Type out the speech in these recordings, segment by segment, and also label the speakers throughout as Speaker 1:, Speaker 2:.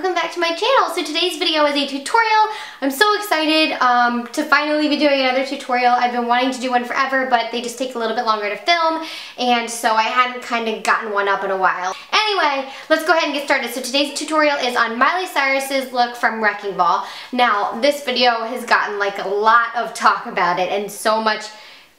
Speaker 1: welcome back to my channel. So today's video is a tutorial. I'm so excited to finally be doing another tutorial. I've been wanting to do one forever, but they just take a little bit longer to film, and so I hadn't kind of gotten one up in a while. Anyway, let's go ahead and get started. So today's tutorial is on Miley Cyrus's look from Wrecking Ball. Now, this video has gotten like a lot of talk about it and so much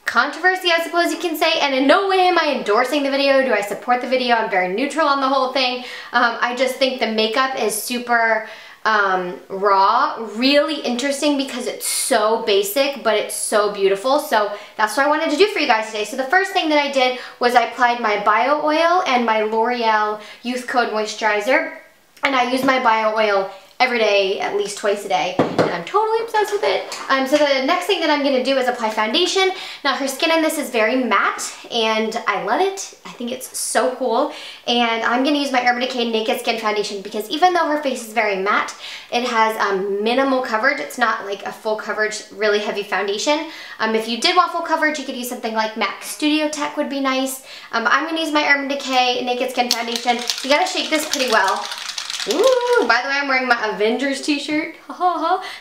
Speaker 1: controversy, I suppose you can say, and in no way am I endorsing the video. Do I support the video? I'm very neutral on the whole thing. I just think the makeup is super raw, really interesting because it's so basic, but it's so beautiful. So that's what I wanted to do for you guys today. So the first thing that I did was I applied my Bio Oil and my L'Oreal Youth Code Moisturizer, and I use my Bio Oil every day, at least twice a day, and I'm totally obsessed with it. So the next thing that I'm going to do is apply foundation. Now her skin in this is very matte, and I love it. I think it's so cool, and I'm going to use my Urban Decay Naked Skin Foundation because even though her face is very matte, it has minimal coverage. It's not like a full coverage, really heavy foundation. If you did want full coverage, you could use something like MAC Studio Tech would be nice. I'm going to use my Urban Decay Naked Skin Foundation. You got to shake this pretty well. Ooh, by the way, I'm wearing my Avengers t-shirt.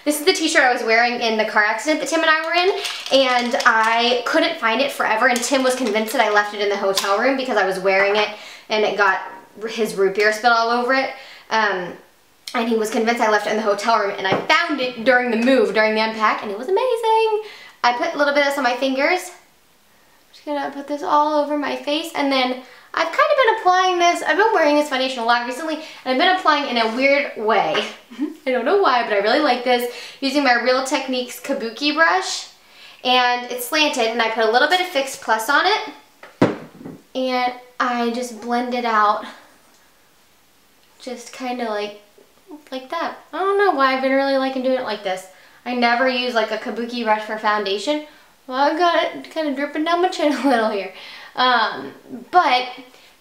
Speaker 1: This is the t-shirt I was wearing in the car accident that Tim and I were in, and I couldn't find it forever, and Tim was convinced that I left it in the hotel room because I was wearing it and it got his root beer spilled all over it. And he was convinced I left it in the hotel room, and I found it during the move, during the unpack, and it was amazing. I put a little bit of this on my fingers. I'm just gonna put this all over my face, and then I've kind of been applying this. I've been wearing this foundation a lot recently, and I've been applying in a weird way. I don't know why, but I really like this. Using my Real Techniques Kabuki brush, and it's slanted, and I put a little bit of Fix Plus on it, and I just blend it out, just kind of like that. I don't know why I've been really liking doing it like this. I never use like a Kabuki brush for foundation. Well, I've got it kind of dripping down my chin a little here. But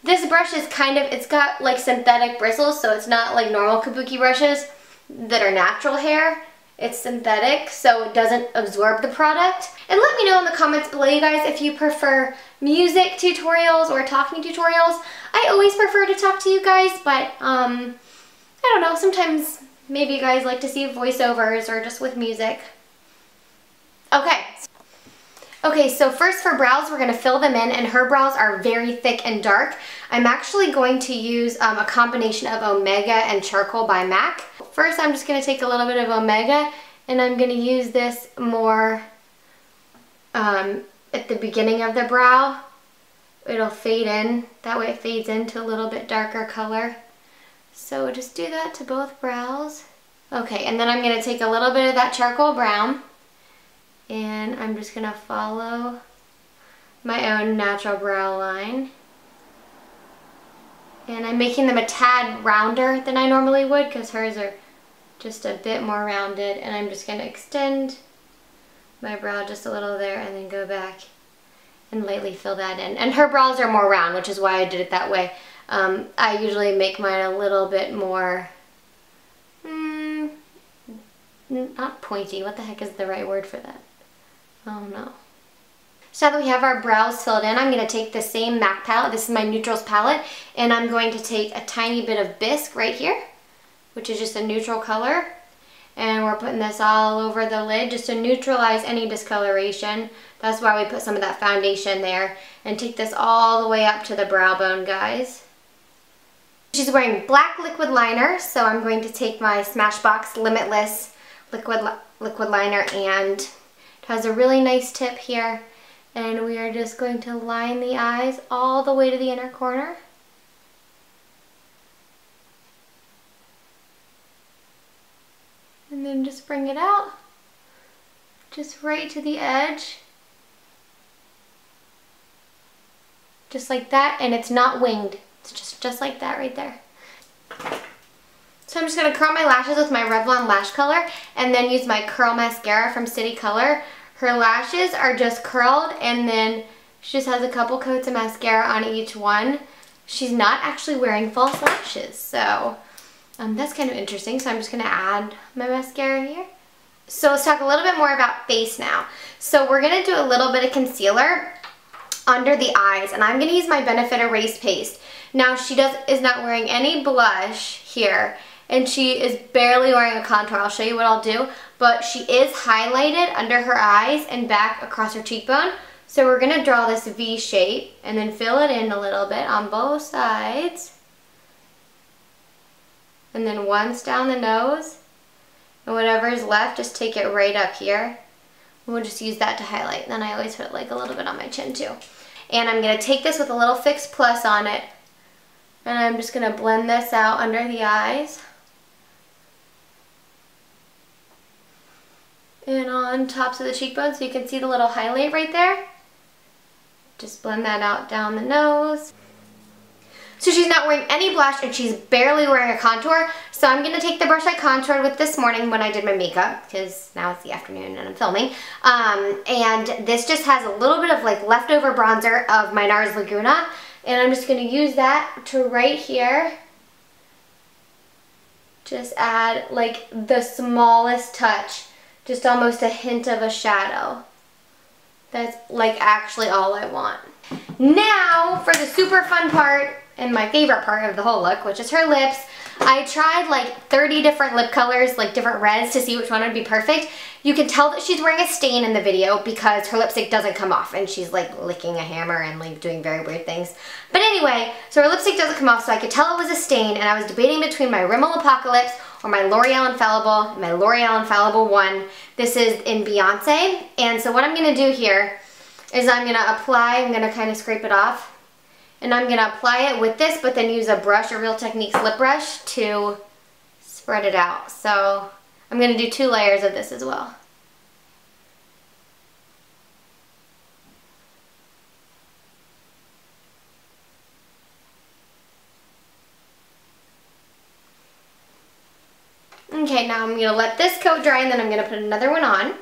Speaker 1: this brush is kind of, it's got like synthetic bristles, so it's not like normal Kabuki brushes that are natural hair. It's synthetic, so it doesn't absorb the product. And let me know in the comments below, you guys, if you prefer music tutorials or talking tutorials. I always prefer to talk to you guys, but I don't know, sometimes maybe you guys like to see voiceovers or just with music. Okay, so first for brows, we're going to fill them in, and her brows are very thick and dark. I'm actually going to use a combination of Omega and Charcoal by MAC. First, I'm just going to take a little bit of Omega, and I'm going to use this more at the beginning of the brow. It'll fade in. That way it fades into a little bit darker color. So just do that to both brows. Okay, and then I'm going to take a little bit of that Charcoal Brown, and I'm just going to follow my own natural brow line. And I'm making them a tad rounder than I normally would because hers are just a bit more rounded. And I'm just going to extend my brow just a little there and then go back and lightly fill that in. And her brows are more round, which is why I did it that way. I usually make mine a little bit more, not pointy. What the heck is the right word for that? Oh no. So now that we have our brows filled in, I'm going to take the same MAC palette. This is my Neutrals palette, and I'm going to take a tiny bit of Bisque right here, which is just a neutral color. And we're putting this all over the lid just to neutralize any discoloration. That's why we put some of that foundation there. And take this all the way up to the brow bone, guys. She's wearing black liquid liner, so I'm going to take my Smashbox Limitless liquid liner, and it has a really nice tip here, and we are just going to line the eyes all the way to the inner corner. And then just bring it out, just right to the edge. Just like that, and it's not winged. It's just like that right there. So I'm just going to curl my lashes with my Revlon Lash Color and then use my Curl Mascara from City Color. Her lashes are just curled, and then she just has a couple coats of mascara on each one. She's not actually wearing false lashes, so that's kind of interesting. So I'm just going to add my mascara here. So let's talk a little bit more about face now. So we're going to do a little bit of concealer under the eyes, and I'm going to use my Benefit Erase Paste. Now she is not wearing any blush here, and she is barely wearing a contour. I'll show you what I'll do, but she is highlighted under her eyes and back across her cheekbone. So we're gonna draw this V shape and then fill it in a little bit on both sides. And then once down the nose, and whatever is left, just take it right up here. And we'll just use that to highlight. Then I always put like a little bit on my chin too. And I'm gonna take this with a little Fix Plus on it, and I'm just gonna blend this out under the eyes. And on tops of the cheekbones, so you can see the little highlight right there. Just blend that out down the nose. So she's not wearing any blush and she's barely wearing a contour. So I'm going to take the brush I contoured with this morning when I did my makeup, because now it's the afternoon and I'm filming. And this just has a little bit of like leftover bronzer of my NARS Laguna. And I'm just going to use that to right here. Just add like the smallest touch. Just almost a hint of a shadow. That's like actually all I want. Now for the super fun part and my favorite part of the whole look, which is her lips. I tried like 30 different lip colors, like different reds, to see which one would be perfect. You can tell that she's wearing a stain in the video because her lipstick doesn't come off and she's like licking a hammer and like doing very weird things. But anyway, so her lipstick doesn't come off, so I could tell it was a stain, and I was debating between my Rimmel Apocalypse or my L'Oreal Infallible and my L'Oreal Infallible 1. This is in Beyonce. And so what I'm going to do here is I'm going to apply, I'm going to kind of scrape it off. And I'm going to apply it with this, but then use a brush, a Real Techniques lip brush, to spread it out. So I'm going to do 2 layers of this as well. Okay, now I'm going to let this coat dry and then I'm going to put another one on.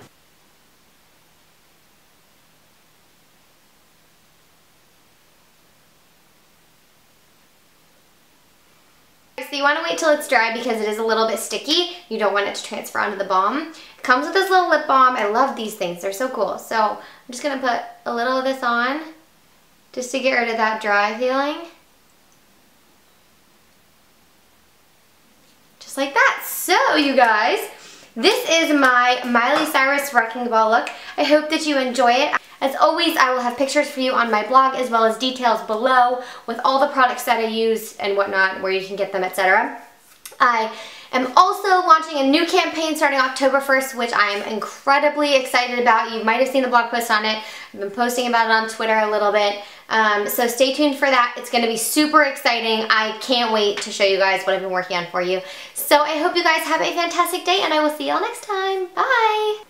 Speaker 1: So you want to wait till it's dry because it is a little bit sticky. You don't want it to transfer onto the balm. It comes with this little lip balm. I love these things. They're so cool. So I'm just going to put a little of this on just to get rid of that dry feeling. Just like that. So you guys, this is my Miley Cyrus Wrecking Ball look. I hope that you enjoy it. As always, I will have pictures for you on my blog as well as details below with all the products that I use and whatnot, where you can get them, etc. I am also launching a new campaign starting October 1st, which I am incredibly excited about. You might have seen the blog post on it. I've been posting about it on Twitter a little bit. So stay tuned for that. It's going to be super exciting. I can't wait to show you guys what I've been working on for you. So I hope you guys have a fantastic day, and I will see y'all next time. Bye!